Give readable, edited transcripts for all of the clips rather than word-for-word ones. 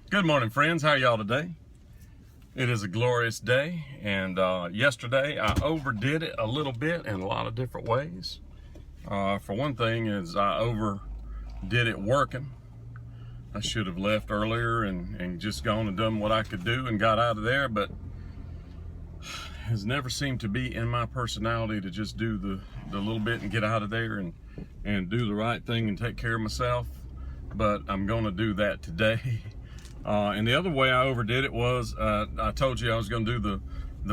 Good morning, friends. How are y'all today? It is a glorious day, and yesterday I overdid it a little bit in a lot of different ways. For one thing is I overdid it working. I should have left earlier and just gone and done what I could do and got out of there, but it has never seemed to be in my personality to just do the little bit and get out of there and do the right thing and take care of myself. But I'm gonna do that today. And the other way I overdid it was, I told you I was gonna do the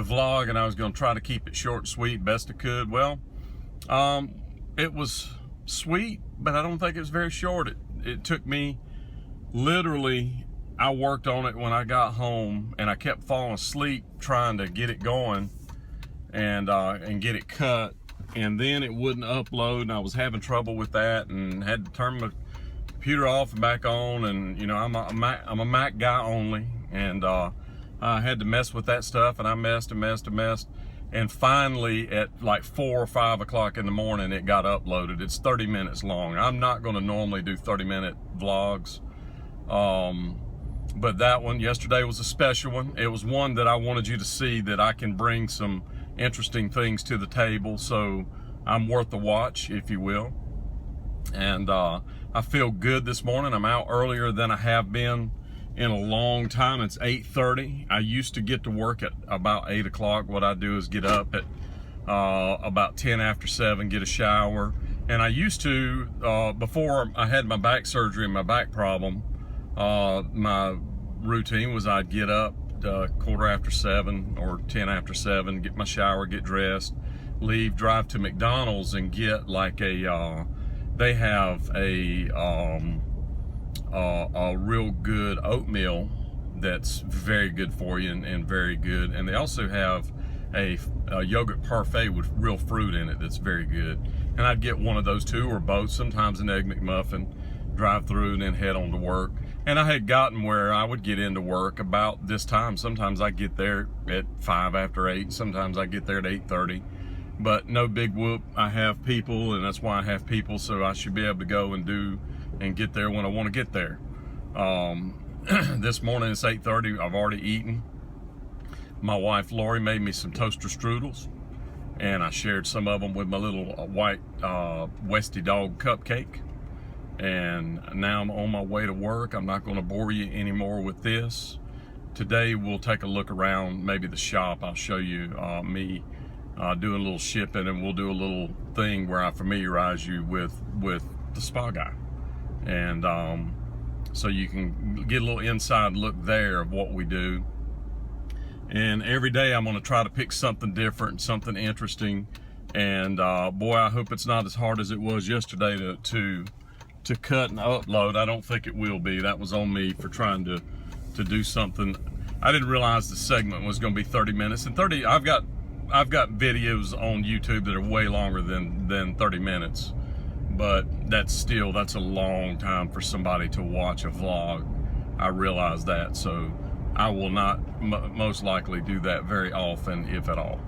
vlog and I was gonna try to keep it short and sweet best I could. Well, it was sweet, but I don't think it was very short. It took me literally, I worked on it when I got home and I kept falling asleep trying to get it going and get it cut. And then it wouldn't upload and I was having trouble with that and had to turn my computer off and back on, and you know I'm a Mac guy only, and I had to mess with that stuff, and I messed, and finally at like 4 or 5 o'clock in the morning it got uploaded. It's 30 minutes long. I'm not going to normally do 30-minute vlogs, but that one yesterday was a special one. It was one that I wanted you to see, that I can bring some interesting things to the table, so I'm worth the watch, if you will. And I feel good this morning. I'm out earlier than I have been in a long time. It's 8:30. I used to get to work at about 8 o'clock. What I do is get up at about 10 after 7, get a shower. And I used to, before I had my back surgery and my back problem, my routine was I'd get up quarter after 7 or 10 after 7, get my shower, get dressed, leave, drive to McDonald's and get like a, they have a real good oatmeal that's very good for you and very good. And they also have a yogurt parfait with real fruit in it that's very good. And I'd get one of those two or both, sometimes an Egg McMuffin, drive through and then head on to work. And I had gotten where I would get into work about this time. Sometimes I get there at 5 after 8, sometimes I get there at 8:30. But no big whoop, I have people, and that's why I have people, so I should be able to go and get there when I want to get there. This morning it's 8:30, I've already eaten. My wife Lori made me some toaster strudels, and I shared some of them with my little white Westie dog cupcake. And now I'm on my way to work. I'm not going to bore you anymore with this. Today we'll take a look around maybe the shop. I'll show you me doing a little shipping, and we'll do a little thing where I familiarize you with the spa guy, and so you can get a little inside look there of what we do. And every day I'm going to try to pick something different, something interesting, and boy, I hope it's not as hard as it was yesterday to cut and upload. I don't think it will be. That was on me for trying to do something. I didn't realize the segment was going to be 30 minutes, and I've got videos on YouTube that are way longer than 30 minutes, but that's a long time for somebody to watch a vlog. I realize that, so I will not most likely do that very often, if at all.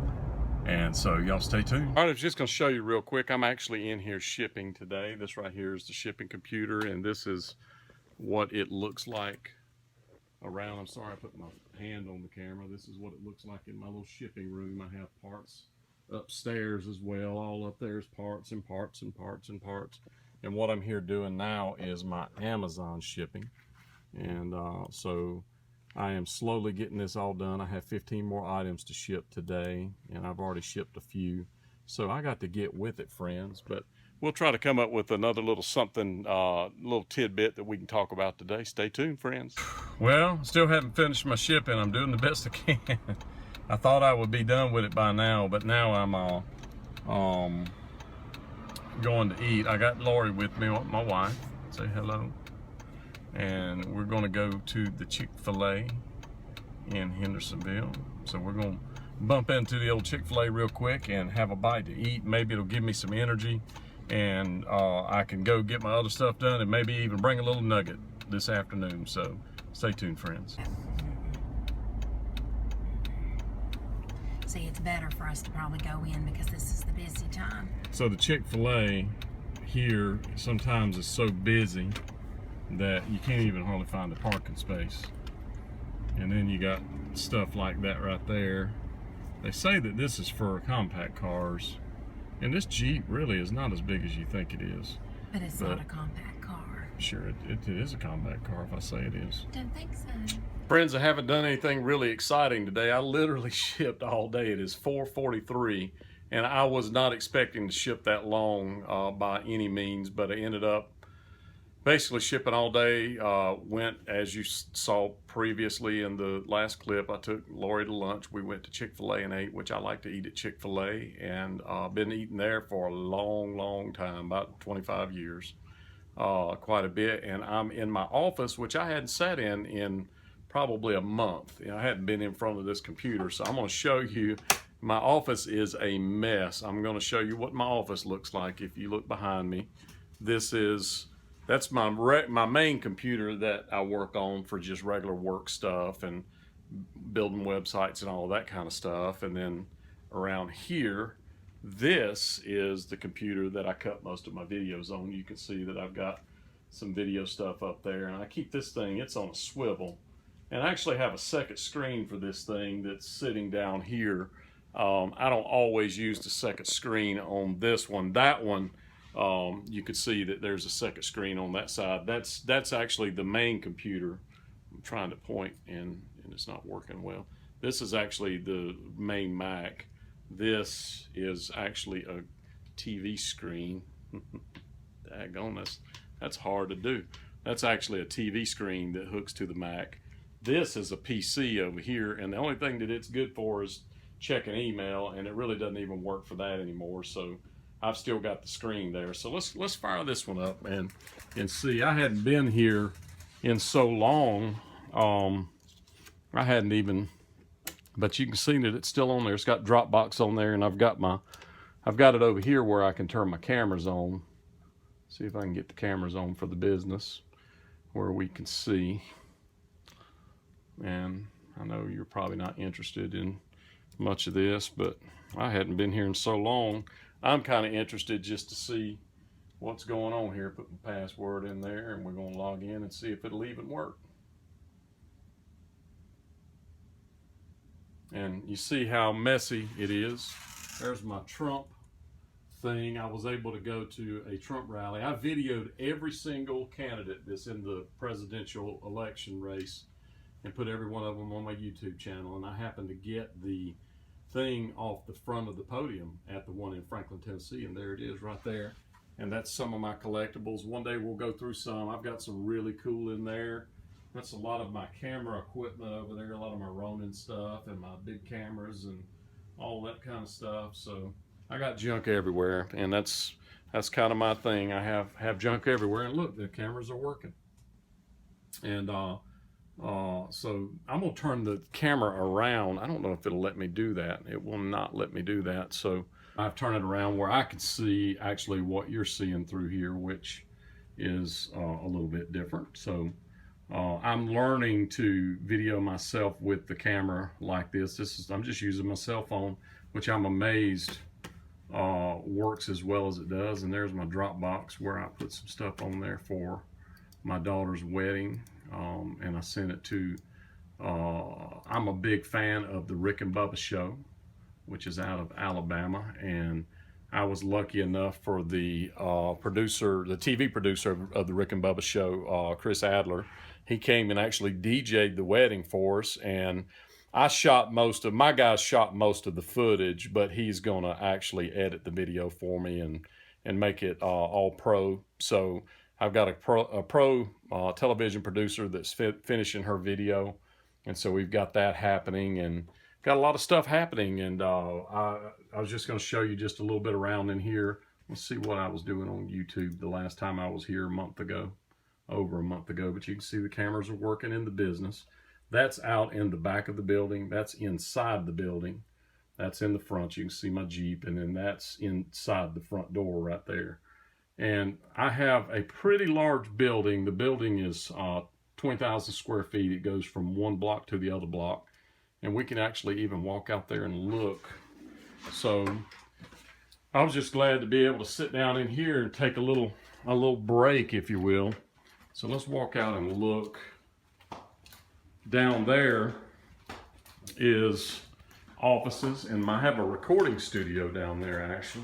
And so y'all stay tuned. All right, I was just gonna show you real quick. I'm actually in here shipping today. This right here is the shipping computer, and this is what it looks like around. I'm sorry I put my hand on the camera. This is what it looks like in my little shipping room. I have parts upstairs as well. All up there is parts and parts and parts and parts. And what I'm here doing now is my Amazon shipping. And so I am slowly getting this all done. I have 15 more items to ship today, and I've already shipped a few. So I got to get with it, friends. But we'll try to come up with another little something, little tidbit that we can talk about today. Stay tuned, friends. Well, still haven't finished my shipping. I'm doing the best I can. I thought I would be done with it by now, but now I'm going to eat. I got Lori with me, my wife. Say hello. And we're going to go to the Chick-fil-A in Hendersonville. So we're going to bump into the old Chick-fil-A real quick and have a bite to eat. Maybe it'll give me some energy, and I can go get my other stuff done and maybe even bring a little nugget this afternoon. So stay tuned, friends. See, it's better for us to probably go in because this is the busy time. So the Chick-fil-A here sometimes is so busy that you can't even hardly find a parking space. And then you got stuff like that right there. They say that this is for compact cars, and this Jeep really is not as big as you think it is. But it's not a compact car. Sure, it is a compact car if I say it is. Don't think so. Friends, I haven't done anything really exciting today. I literally shipped all day. It is 4:43, and I was not expecting to ship that long by any means, but I ended up basically shipping all day. Went, as you saw previously in the last clip, I took Lori to lunch. We went to Chick-fil-A and ate, which I like to eat at Chick-fil-A, and been eating there for a long time, about 25 years, quite a bit. And I'm in my office, which I hadn't sat in probably a month. I hadn't been in front of this computer, so I'm going to show you. My office is a mess. I'm going to show you what my office looks like. If you look behind me, that's my main computer that I work on for just regular work stuff and building websites and all that kind of stuff. And then around here, this is the computer that I cut most of my videos on. You can see that I've got some video stuff up there, and I keep this thing, it's on a swivel. And I actually have a second screen for this thing that's sitting down here. I don't always use the second screen on this one. That one, you can see that there's a second screen on that side. That's actually the main computer. I'm trying to point and it's not working well. This is actually the main Mac. This is actually a TV screen. Daggone, that's hard to do. That's actually a TV screen that hooks to the Mac. This is a PC over here, and the only thing that it's good for is checking email, and it really doesn't even work for that anymore. So I've still got the screen there. So let's fire this one up and see. I hadn't been here in so long. I hadn't even, but you can see that it's still on there. It's got Dropbox on there, and I've got it over here where I can turn my cameras on. See if I can get the cameras on for the business where we can see. And I know you're probably not interested in much of this, but I hadn't been here in so long. I'm kind of interested just to see what's going on here. Put my password in there, and we're going to log in and see if it'll even work. And you see how messy it is. There's my Trump thing. I was able to go to a Trump rally. I videoed every single candidate that's in the presidential election race and put every one of them on my YouTube channel. And I happened to get the thing off the front of the podium at the one in Franklin, Tennessee, and there it is right there. And that's some of my collectibles. One day we'll go through some. I've got some really cool in there. That's a lot of my camera equipment over there, a lot of my Ronin stuff and my big cameras and all that kind of stuff. So I got junk everywhere, and that's kind of my thing. I have junk everywhere, and look, the cameras are working. And so I'm gonna turn the camera around. I don't know if it'll let me do that. It will not let me do that. So I've turned it around where I can see actually what you're seeing through here, which is a little bit different. So I'm learning to video myself with the camera like this. I'm just using my cell phone, which I'm amazed works as well as it does. And there's my Dropbox where I put some stuff on there for my daughter's wedding. And I sent it to, I'm a big fan of the Rick and Bubba show, which is out of Alabama. And I was lucky enough for the TV producer of the Rick and Bubba show, Chris Adler. He came and actually DJ'd the wedding for us. And my guys shot most of the footage, but he's gonna actually edit the video for me and make it all pro. So I've got a pro television producer that's finishing her video, and so we've got that happening and got a lot of stuff happening. And I was just going to show you just a little bit around in here. Let's see what I was doing on YouTube the last time I was here over a month ago. But you can see the cameras are working in the business. That's out in the back of the building. That's inside the building. That's in the front. You can see my Jeep, and then that's inside the front door right there. And I have a pretty large building. The building is 20,000 square feet. It goes from one block to the other block. And we can actually even walk out there and look. So I was just glad to be able to sit down in here and take a little break, if you will, So let's walk out and look. Down there is offices, and I have a recording studio down there actually.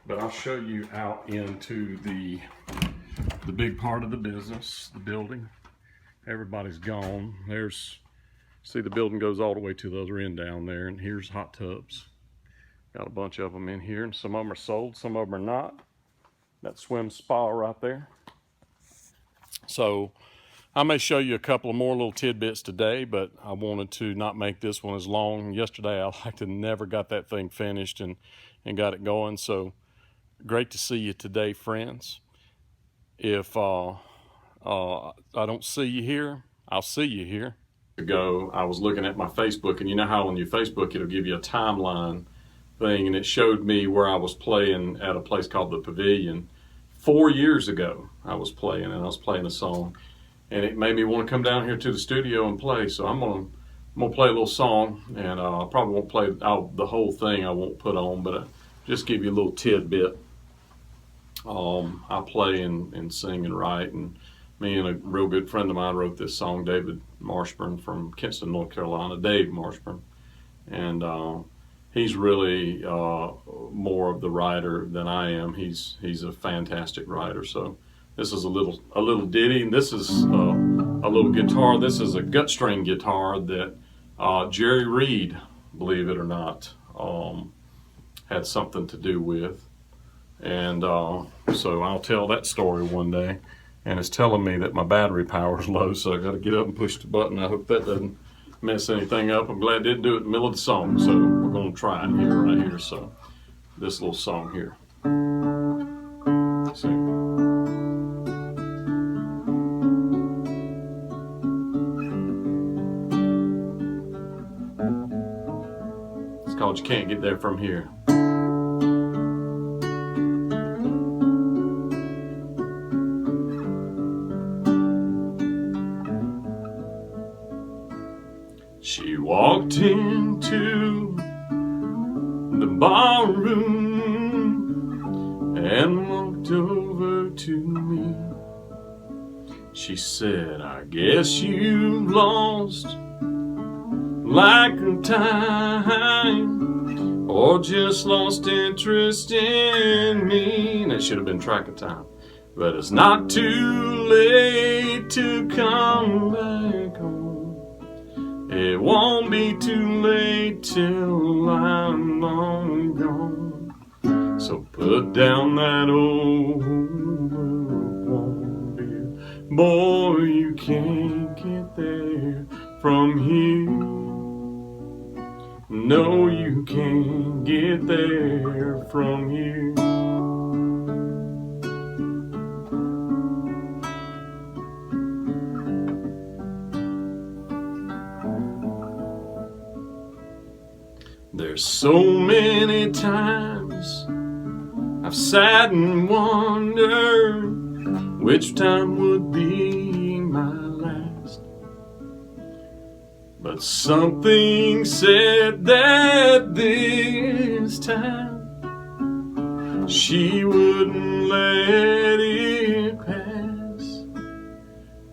But I'll show you out into the big part of the business, the building. Everybody's gone. See, the building goes all the way to the other end down there, and here's hot tubs. Got a bunch of them in here, and some of them are sold, some of them are not. That swim spa right there. So I may show you a couple of more little tidbits today, but I wanted to not make this one as long. Yesterday, I like to never got that thing finished and got it going. So great to see you today, friends. If I don't see you here, I'll see you here. Ago, I was looking at my Facebook, and you know how on your Facebook it'll give you a timeline thing, and it showed me where I was playing at a place called the Pavilion. 4 years ago I was playing, and I was playing a song, and it made me want to come down here to the studio and play. So I'm gonna play a little song, and I probably won't play the whole thing. I won't put on, but just give you a little tidbit. I play and sing and write, and me and a real good friend of mine wrote this song, David Marshburn from Kinston, North Carolina, Dave Marshburn. And he's really more of the writer than I am. He's a fantastic writer. So this is a little ditty, and this is a little guitar. This is a gut string guitar that Jerry Reed, believe it or not, had something to do with. And so I'll tell that story one day. And it's telling me that my battery power is low, so I got to get up and push the button. I hope that doesn't mess anything up. I'm glad I didn't do it in the middle of the song, so we're going to try it here, right here. So this little song here. See? It's called You Can't Get There From Here. She walked into the barroom and walked over to me. She said, I guess you've lost lack of time, or just lost interest in me. That should have been track of time. But it's not too late to come back home. It won't be too late till I'm long gone. So put down that old warm beer. Boy, you can't get there from here. No, you can't get there from here. There's so many times I've sat and wondered which time would be my last. But something said that this time she wouldn't let it pass.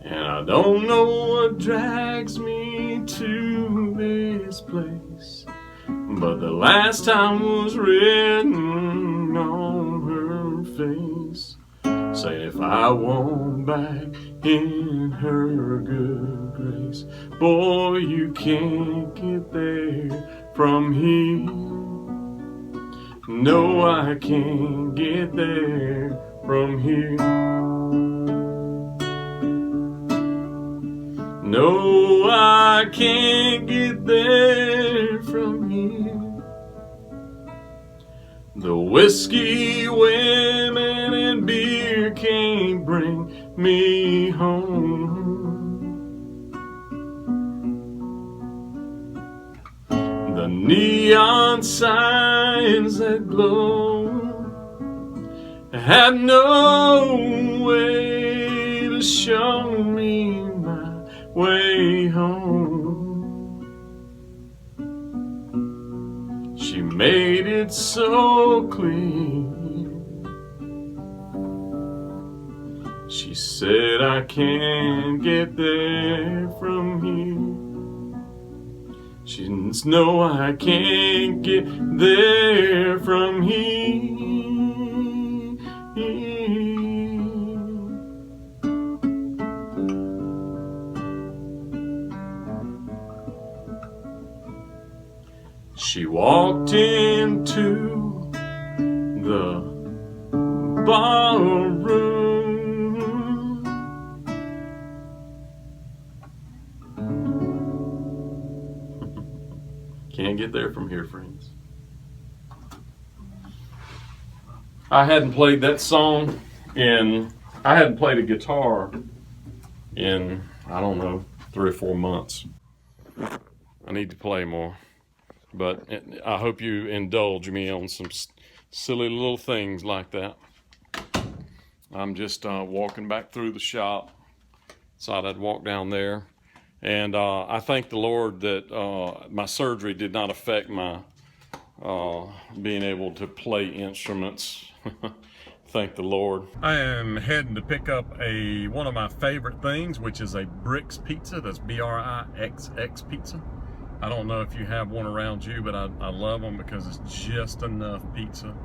And I don't know what drags me to this place, but the last time was written on her face, saying if I walk back in her good grace, boy, you can't get there from here. No, I can't get there from here. No, I can't get there from here. The whiskey, women, and beer can't bring me home. The neon signs that glow have no way to show me my way home. She made it so clear. She She said, I can't get there from here. She says, no, I can't get there from here. She walked into the ballroom. Can't get there from here, friends. I hadn't played that song I hadn't played a guitar in, I don't know, 3 or 4 months. I need to play more. But I hope you indulge me on some silly little things like that. I'm just walking back through the shop. Thought I'd walk down there. And I thank the Lord that my surgery did not affect my being able to play instruments. Thank the Lord. I am heading to pick up one of my favorite things, which is a Brix pizza. That's BRIXX pizza. I don't know if you have one around you, but I love them because it's just enough pizza.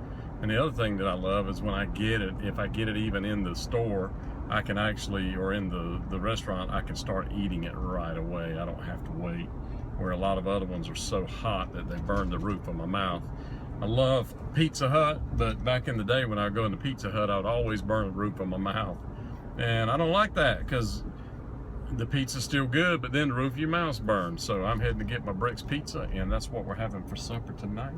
And the other thing that I love is when I get it, if I get it even in the store, I can actually, or in the restaurant, I can start eating it right away. I don't have to wait, where a lot of other ones are so hot that they burn the roof of my mouth. I love Pizza Hut, but back in the day when I would go into Pizza Hut, I would always burn the roof of my mouth. And I don't like that because the pizza's still good, but then the roof of your mouth's burned. So I'm heading to get my Brix pizza, and that's what we're having for supper tonight.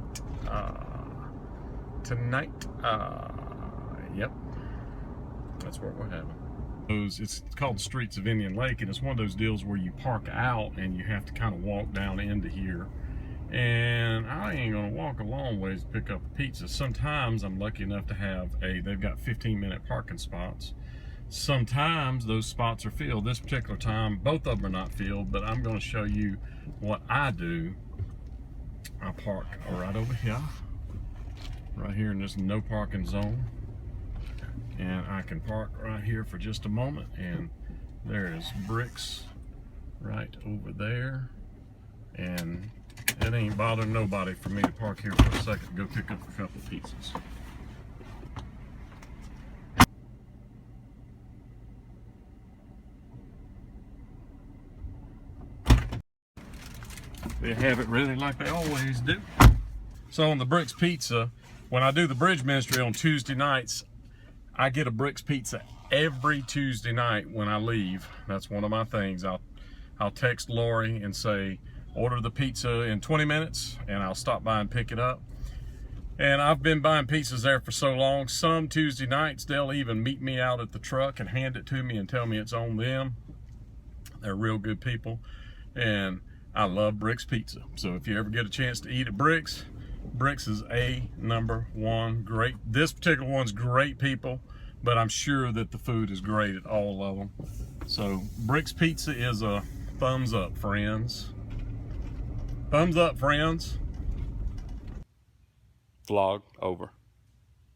Yep, that's what we're having. It's called the Streets of Indian Lake, and it's one of those deals where you park out and you have to kind of walk down into here. And I ain't gonna walk a long ways to pick up a pizza. Sometimes I'm lucky enough to have they've got 15-minute parking spots. Sometimes those spots are filled. This particular time, both of them are not filled, but I'm going to show you what I do. I park right over here, right here in this no parking zone. And I can park right here for just a moment, and there is Brix right over there. And it ain't bothering nobody for me to park here for a second and go pick up a couple of pizzas. They have it really like they always do. So on the Brix pizza, when I do the bridge ministry on Tuesday nights, I get a Brix pizza every Tuesday night when I leave. That's one of my things. I'll text Lori and say, order the pizza in 20 minutes, and I'll stop by and pick it up. And I've been buying pizzas there for so long. Some Tuesday nights, they'll even meet me out at the truck and hand it to me and tell me it's on them. They're real good people. And I love Brix pizza. So if you ever get a chance to eat at Brix, Brix is #1. Great. This particular one's great people, but I'm sure that the food is great at all of them. So Brix pizza is a thumbs up, friends. Thumbs up, friends. Vlog over.